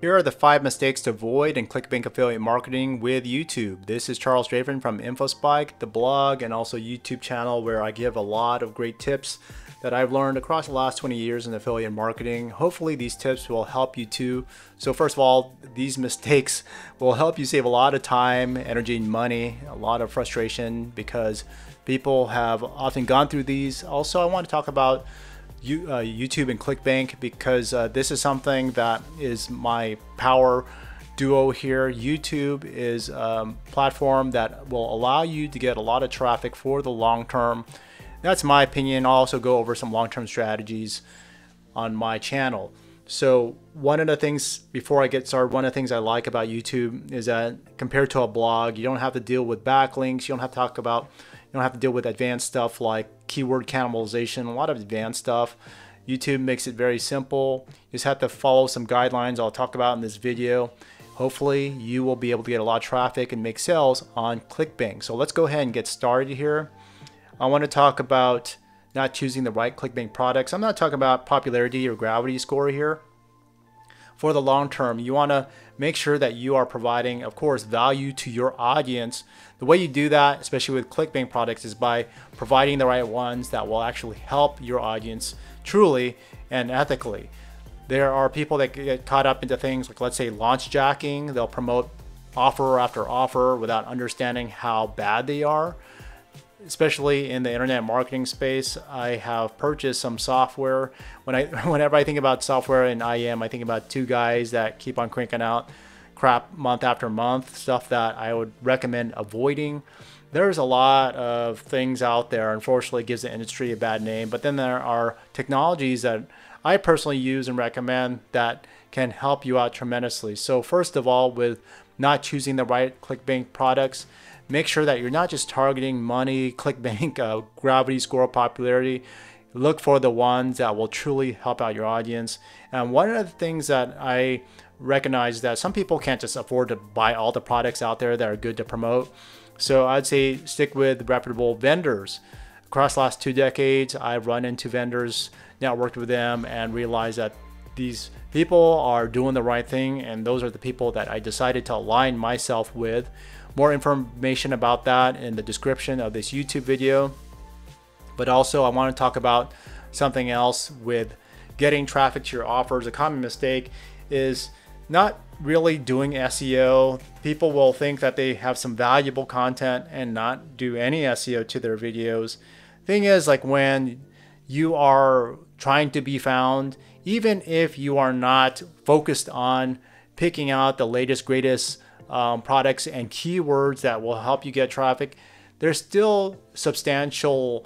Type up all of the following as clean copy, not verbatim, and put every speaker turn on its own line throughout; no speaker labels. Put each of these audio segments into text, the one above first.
Here are the 5 mistakes to avoid in Clickbank affiliate marketing with YouTube. This is Charles Draven from infoSpike, the blog and also YouTube channel where I give a lot of great tips that I've learned across the last 20 years in affiliate marketing. Hopefully these tips will help you too. So first of all, these mistakes will help you save a lot of time, energy, and money, a lot of frustration because people have often gone through these. Also, I want to talk about YouTube and Clickbank because this is something that is my power duo here. YouTube is a platform that will allow you to get a lot of traffic for the long term. That's my opinion. I'll also go over some long-term strategies on my channel. So one of the things, before I get started, one of the things I like about YouTube is that compared to a blog, you don't have to deal with backlinks. You don't have to deal with advanced stuff like keyword cannibalization, a lot of advanced stuff. YouTube makes it very simple. You just have to follow some guidelines I'll talk about in this video. Hopefully you will be able to get a lot of traffic and make sales on Clickbank. So let's go ahead and get started here. I want to talk about not choosing the right Clickbank products. I'm not talking about popularity or gravity score here. For the long term, you want to make sure that you are providing, of course, value to your audience. The way you do that, especially with Clickbank products, is by providing the right ones that will actually help your audience truly and ethically. There are people that get caught up into things like, let's say, launch jacking. They'll promote offer after offer without understanding how bad they are. Especially in the internet marketing space, I have purchased some software. Whenever I think about software and I think about two guys that keep on cranking out crap month after month, stuff that I would recommend avoiding. There's a lot of things out there. Unfortunately, it gives the industry a bad name. But then there are technologies that I personally use and recommend that can help you out tremendously. So first of all, with not choosing the right Clickbank products, make sure that you're not just targeting money, Clickbank, gravity score, popularity. Look for the ones that will truly help out your audience. And one of the things that I recognize is that some people can't just afford to buy all the products out there that are good to promote. So I'd say stick with reputable vendors. Across the last 2 decades, I've run into vendors, networked with them, and realized that these people are doing the right thing, and those are the people that I decided to align myself with. More information about that in the description of this YouTube video. But also I want to talk about something else with getting traffic to your offers. A common mistake is not really doing SEO. People will think that they have some valuable content and not do any SEO to their videos. Thing is, like when you are trying to be found, even if you are not focused on picking out the latest, greatest products and keywords that will help you get traffic, there's still substantial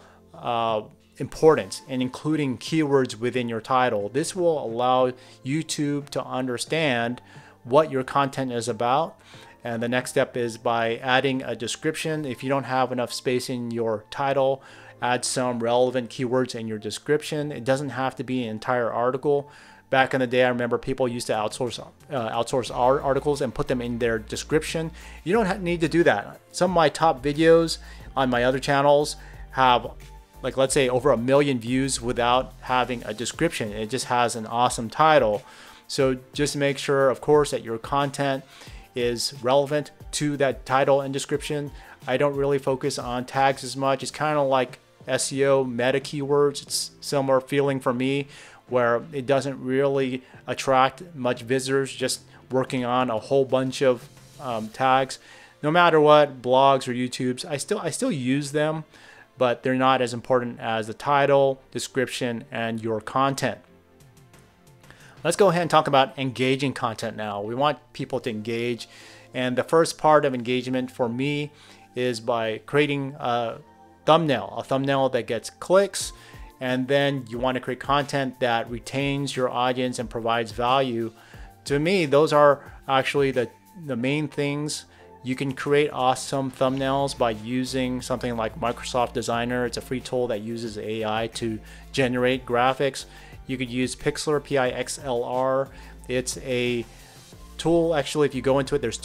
importance in including keywords within your title. This will allow YouTube to understand what your content is about. And the next step is by adding a description. If you don't have enough space in your title, add some relevant keywords in your description. It doesn't have to be an entire article. Back in the day, I remember people used to outsource our articles and put them in their description. You don't need to do that. Some of my top videos on my other channels have, like, let's say over 1 million views without having a description. It just has an awesome title. So just make sure, of course, that your content is relevant to that title and description. I don't really focus on tags as much. It's kind of like SEO meta keywords. It's similar feeling for me, where it doesn't really attract much visitors just working on a whole bunch of tags. No matter what, blogs or YouTubes, I still use them, but they're not as important as the title, description, and your content. Let's go ahead and talk about engaging content now. We want people to engage, and the first part of engagement for me is by creating a thumbnail that gets clicks. And then you want to create content that retains your audience and provides value. To me, those are actually the main things. You can create awesome thumbnails by using something like Microsoft Designer. It's a free tool that uses AI to generate graphics. You could use Pixlr, P-I-X-L-R. It's a tool. Actually, if you go into it, there's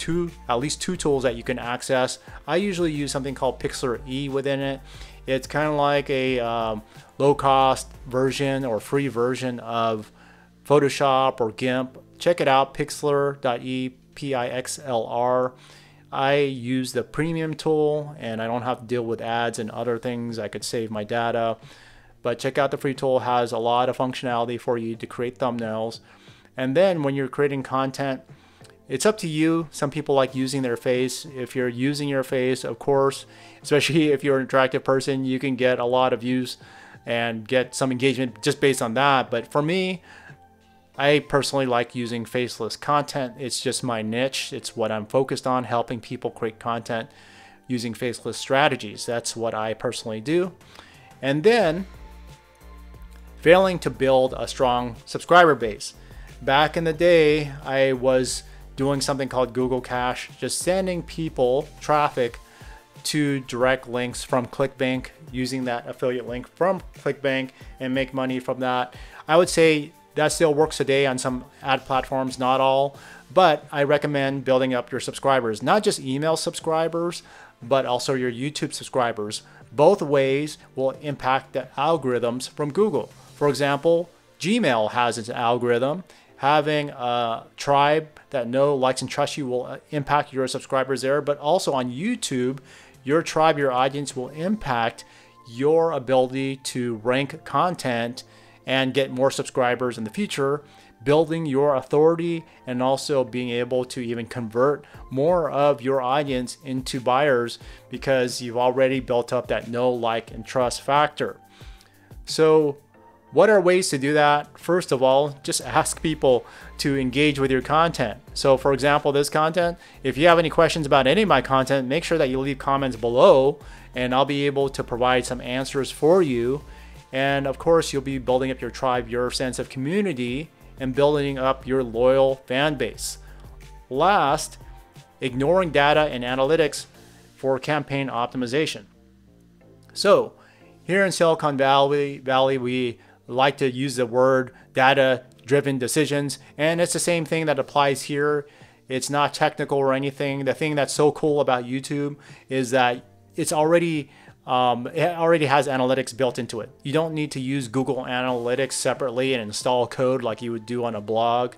at least two tools that you can access. I usually use something called Pixlr E within it. It's kind of like a low-cost version or free version of Photoshop or GIMP check it out, pixlr.epixlr. I use the premium tool and I don't have to deal with ads and other things. I could save my data. But check out the free tool, it has a lot of functionality for you to create thumbnails. And then when you're creating content, it's up to you. Some people like using their face. If you're using your face, of course, especially if you're an attractive person, you can get a lot of views and get some engagement just based on that. But for me, I personally like using faceless content. It's just my niche. It's what I'm focused on, helping people create content using faceless strategies. That's what I personally do. And then failing to build a strong subscriber base. Back in the day, I was doing something called Google Cash, just sending people traffic to direct links from Clickbank, using that affiliate link from Clickbank and make money from that. I would say that still works today on some ad platforms, not all, but I recommend building up your subscribers, not just email subscribers, but also your YouTube subscribers. Both ways will impact the algorithms from Google. For example, Gmail has its algorithm. Having a tribe that know, likes, and trusts you will impact your subscribers there, but also on YouTube, your tribe, your audience will impact your ability to rank content and get more subscribers in the future, building your authority and also being able to even convert more of your audience into buyers because you've already built up that know, like, and trust factor. So what are ways to do that? First of all, just ask people to engage with your content. So for example, this content, if you have any questions about any of my content, make sure that you leave comments below and I'll be able to provide some answers for you. And of course, you'll be building up your tribe, your sense of community, and building up your loyal fan base. Last, ignoring data and analytics for campaign optimization. So here in Silicon Valley, we like to use the word data-driven decisions, and it's the same thing that applies here. It's not technical or anything. The thing that's so cool about YouTube is that it already has analytics built into it. You don't need to use Google Analytics separately and install code like you would do on a blog.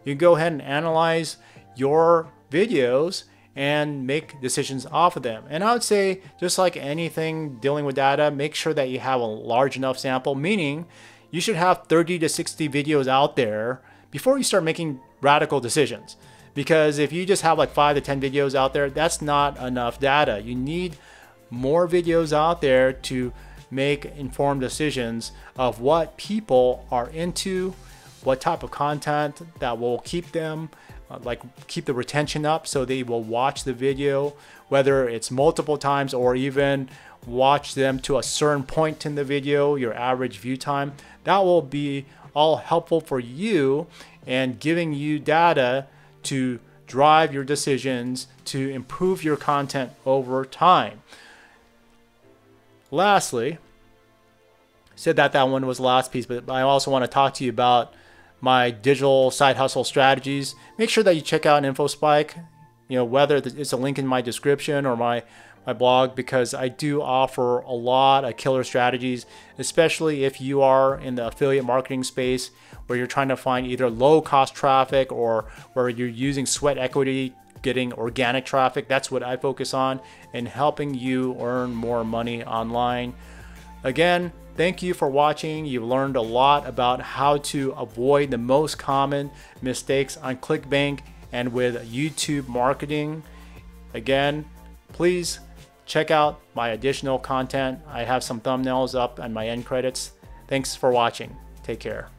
You can go ahead and analyze your videos and make decisions off of them. And I would say, just like anything dealing with data, make sure that you have a large enough sample, meaning you should have 30 to 60 videos out there before you start making radical decisions. Because if you just have like 5 to 10 videos out there, that's not enough data. You need more videos out there to make informed decisions of what people are into, what type of content that will keep them keep the retention up so they will watch the video, whether it's multiple times or even watch them to a certain point in the video, your average view time. That will be all helpful for you and giving you data to drive your decisions to improve your content over time. Lastly, said that one was the last piece, but I also want to talk to you about my digital side hustle strategies. Make sure that you check out infoSpike, whether it's a link in my description or my blog, because I do offer a lot of killer strategies, especially if you are in the affiliate marketing space where you're trying to find either low cost traffic or where you're using sweat equity, getting organic traffic. That's what I focus on, and helping you earn more money online. Again, thank you for watching. You've learned a lot about how to avoid the most common mistakes on Clickbank and with YouTube marketing. Again, please check out my additional content. I have some thumbnails up and my end credits. Thanks for watching. Take care.